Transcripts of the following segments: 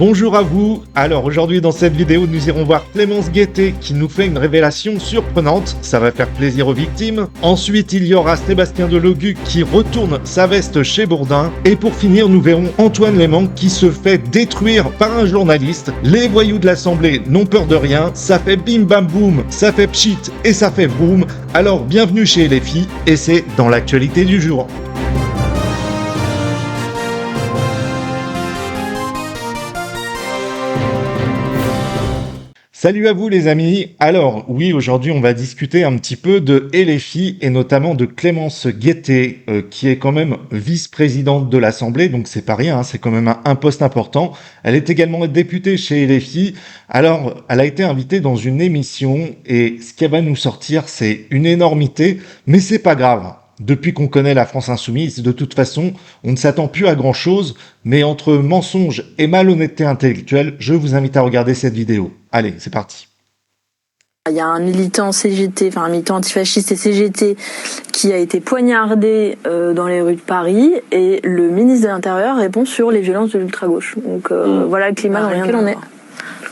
Bonjour à vous. Alors aujourd'hui dans cette vidéo, nous irons voir Clémence Guettet qui nous fait une révélation surprenante. Ça va faire plaisir aux victimes. Ensuite, il y aura Sébastien Delogu qui retourne sa veste chez Bourdin. Et pour finir, nous verrons Antoine Léman qui se fait détruire par un journaliste. Les voyous de l'Assemblée n'ont peur de rien. Ça fait bim bam boum, ça fait pchit et ça fait boum. Alors bienvenue chez LFI et c'est dans l'actualité du jour. Salut à vous les amis. Alors oui, aujourd'hui on va discuter un petit peu de LFI et notamment de Clémence Guettet qui est quand même vice-présidente de l'Assemblée, donc c'est pas rien, hein, c'est quand même un poste important. Elle est également députée chez LFI. Alors elle a été invitée dans une émission et ce qu'elle va nous sortir c'est une énormité, mais c'est pas grave. Depuis qu'on connaît la France Insoumise, de toute façon, on ne s'attend plus à grand-chose, mais entre mensonges et malhonnêteté intellectuelle, je vous invite à regarder cette vidéo. Allez, c'est parti. Il y a un militant CGT, enfin un militant antifasciste et CGT qui a été poignardé dans les rues de Paris et le ministre de l'Intérieur répond sur les violences de l'ultra-gauche. Donc voilà le climat dans lequel on est.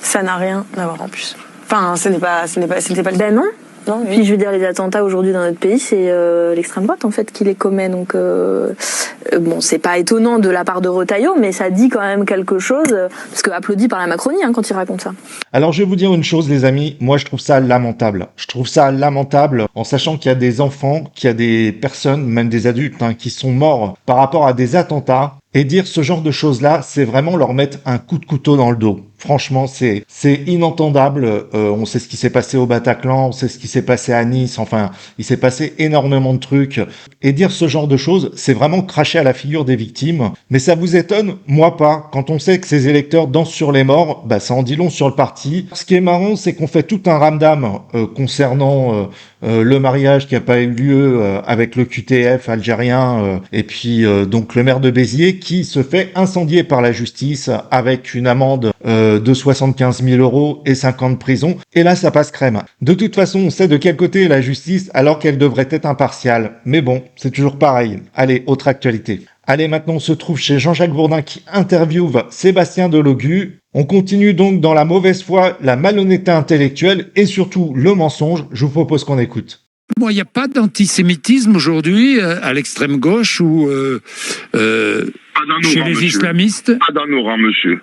Ça n'a rien à voir en plus. Enfin, c'était pas le... Ben non. Non, oui. Puis je veux dire, les attentats aujourd'hui dans notre pays, c'est l'extrême droite en fait qui les commet. Donc bon, c'est pas étonnant de la part de Retailleau, mais ça dit quand même quelque chose, parce que applaudi par la Macronie quand il raconte ça. Alors je vais vous dire une chose les amis, moi je trouve ça lamentable. Je trouve ça lamentable en sachant qu'il y a des enfants, qu'il y a des personnes, même des adultes, qui sont morts par rapport à des attentats. Et dire ce genre de choses-là, c'est vraiment leur mettre un coup de couteau dans le dos. Franchement, c'est inentendable. On sait ce qui s'est passé au Bataclan, on sait ce qui s'est passé à Nice. Enfin, il s'est passé énormément de trucs. Et dire ce genre de choses, c'est vraiment cracher à la figure des victimes. Mais ça vous étonne? Moi pas. Quand on sait que ces électeurs dansent sur les morts, bah ça en dit long sur le parti. Ce qui est marrant, c'est qu'on fait tout un ramdam concernant le mariage qui n'a pas eu lieu avec le QTF algérien et puis donc le maire de Béziers qui se fait incendier par la justice avec une amende de 75 000 € et 5 ans de prison. Et là, ça passe crème. De toute façon, on sait de quel côté est la justice alors qu'elle devrait être impartiale. Mais bon, c'est toujours pareil. Allez, autre actualité. Allez, maintenant on se trouve chez Jean-Jacques Bourdin qui interviewe Sébastien Delogu. On continue donc dans la mauvaise foi, la malhonnêteté intellectuelle et surtout le mensonge. Je vous propose qu'on écoute. Bon, il n'y a pas d'antisémitisme aujourd'hui à l'extrême gauche ou chez les islamistes. Pas dans nos rangs, monsieur.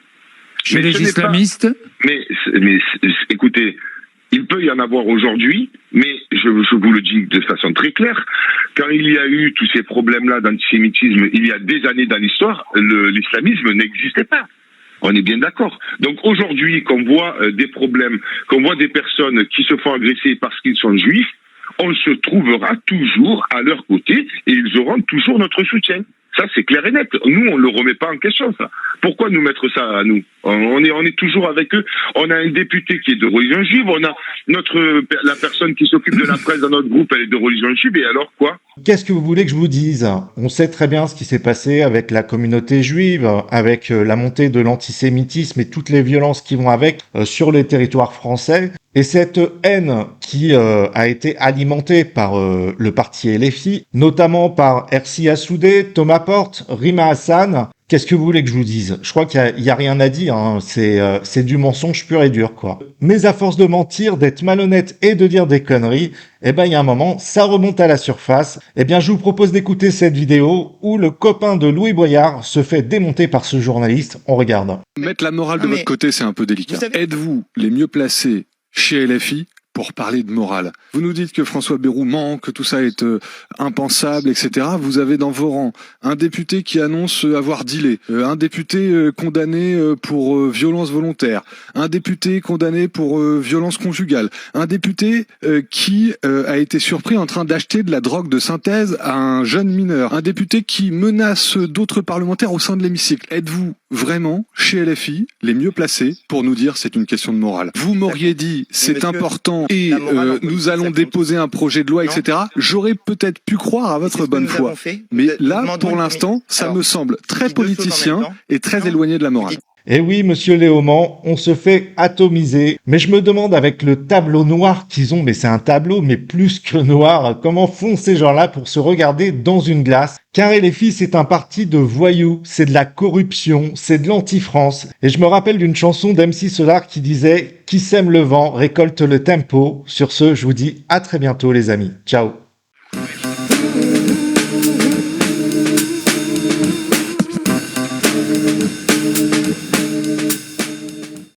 Chez les islamistes. Mais écoutez, il peut y en avoir aujourd'hui, mais je vous le dis de façon très claire, quand il y a eu tous ces problèmes-là d'antisémitisme, il y a des années dans l'histoire, l'islamisme n'existait pas. On est bien d'accord. Donc aujourd'hui, qu'on voit des problèmes, qu'on voit des personnes qui se font agresser parce qu'ils sont juifs, on se trouvera toujours à leur côté et ils auront toujours notre soutien. Ça, c'est clair et net. Nous, on le remet pas en question, ça. Pourquoi nous mettre ça à nous? On est toujours avec eux. On a un député qui est de religion juive. On a la personne qui s'occupe de la presse dans notre groupe, elle est de religion juive. Et alors quoi? Qu'est-ce que vous voulez que je vous dise? On sait très bien ce qui s'est passé avec la communauté juive, avec la montée de l'antisémitisme et toutes les violences qui vont avec sur les territoires français. Et cette haine qui a été alimentée par le parti LFI, notamment par Ersi Assoudé, Thomas Porte, Rima Hassan, qu'est-ce que vous voulez que je vous dise? Je crois qu'il y a rien à dire, hein. C'est du mensonge pur et dur, quoi. Mais à force de mentir, d'être malhonnête et de dire des conneries, eh ben il y a un moment, ça remonte à la surface. Eh bien, je vous propose d'écouter cette vidéo où le copain de Louis Boyard se fait démonter par ce journaliste. On regarde. Mettre la morale de votre côté, c'est un peu délicat. Êtes-vous les mieux placés chez LFI pour parler de morale? Vous nous dites que François Bayrou ment, que tout ça est impensable, etc. Vous avez dans vos rangs un député qui annonce avoir dealé, un député condamné pour violence volontaire, un député condamné pour violence conjugale, un député qui a été surpris en train d'acheter de la drogue de synthèse à un jeune mineur, un député qui menace d'autres parlementaires au sein de l'hémicycle. Êtes-vous vraiment, chez LFI, les mieux placés pour nous dire c'est une question de morale? Vous m'auriez dit c'est important et nous allons déposer un projet de loi, etc. J'aurais peut-être pu croire à votre bonne foi. Mais là, pour l'instant, ça me semble très politicien et très éloigné de la morale. Et oui, monsieur Léaumont, on se fait atomiser. Mais je me demande avec le tableau noir qu'ils ont, mais c'est un tableau, mais plus que noir, comment font ces gens-là pour se regarder dans une glace? Car les filles, c'est un parti de voyous, c'est de la corruption, c'est de l'anti-France. Et je me rappelle d'une chanson d'MC Solar qui disait « Qui sème le vent récolte le tempo ». Sur ce, je vous dis à très bientôt les amis. Ciao.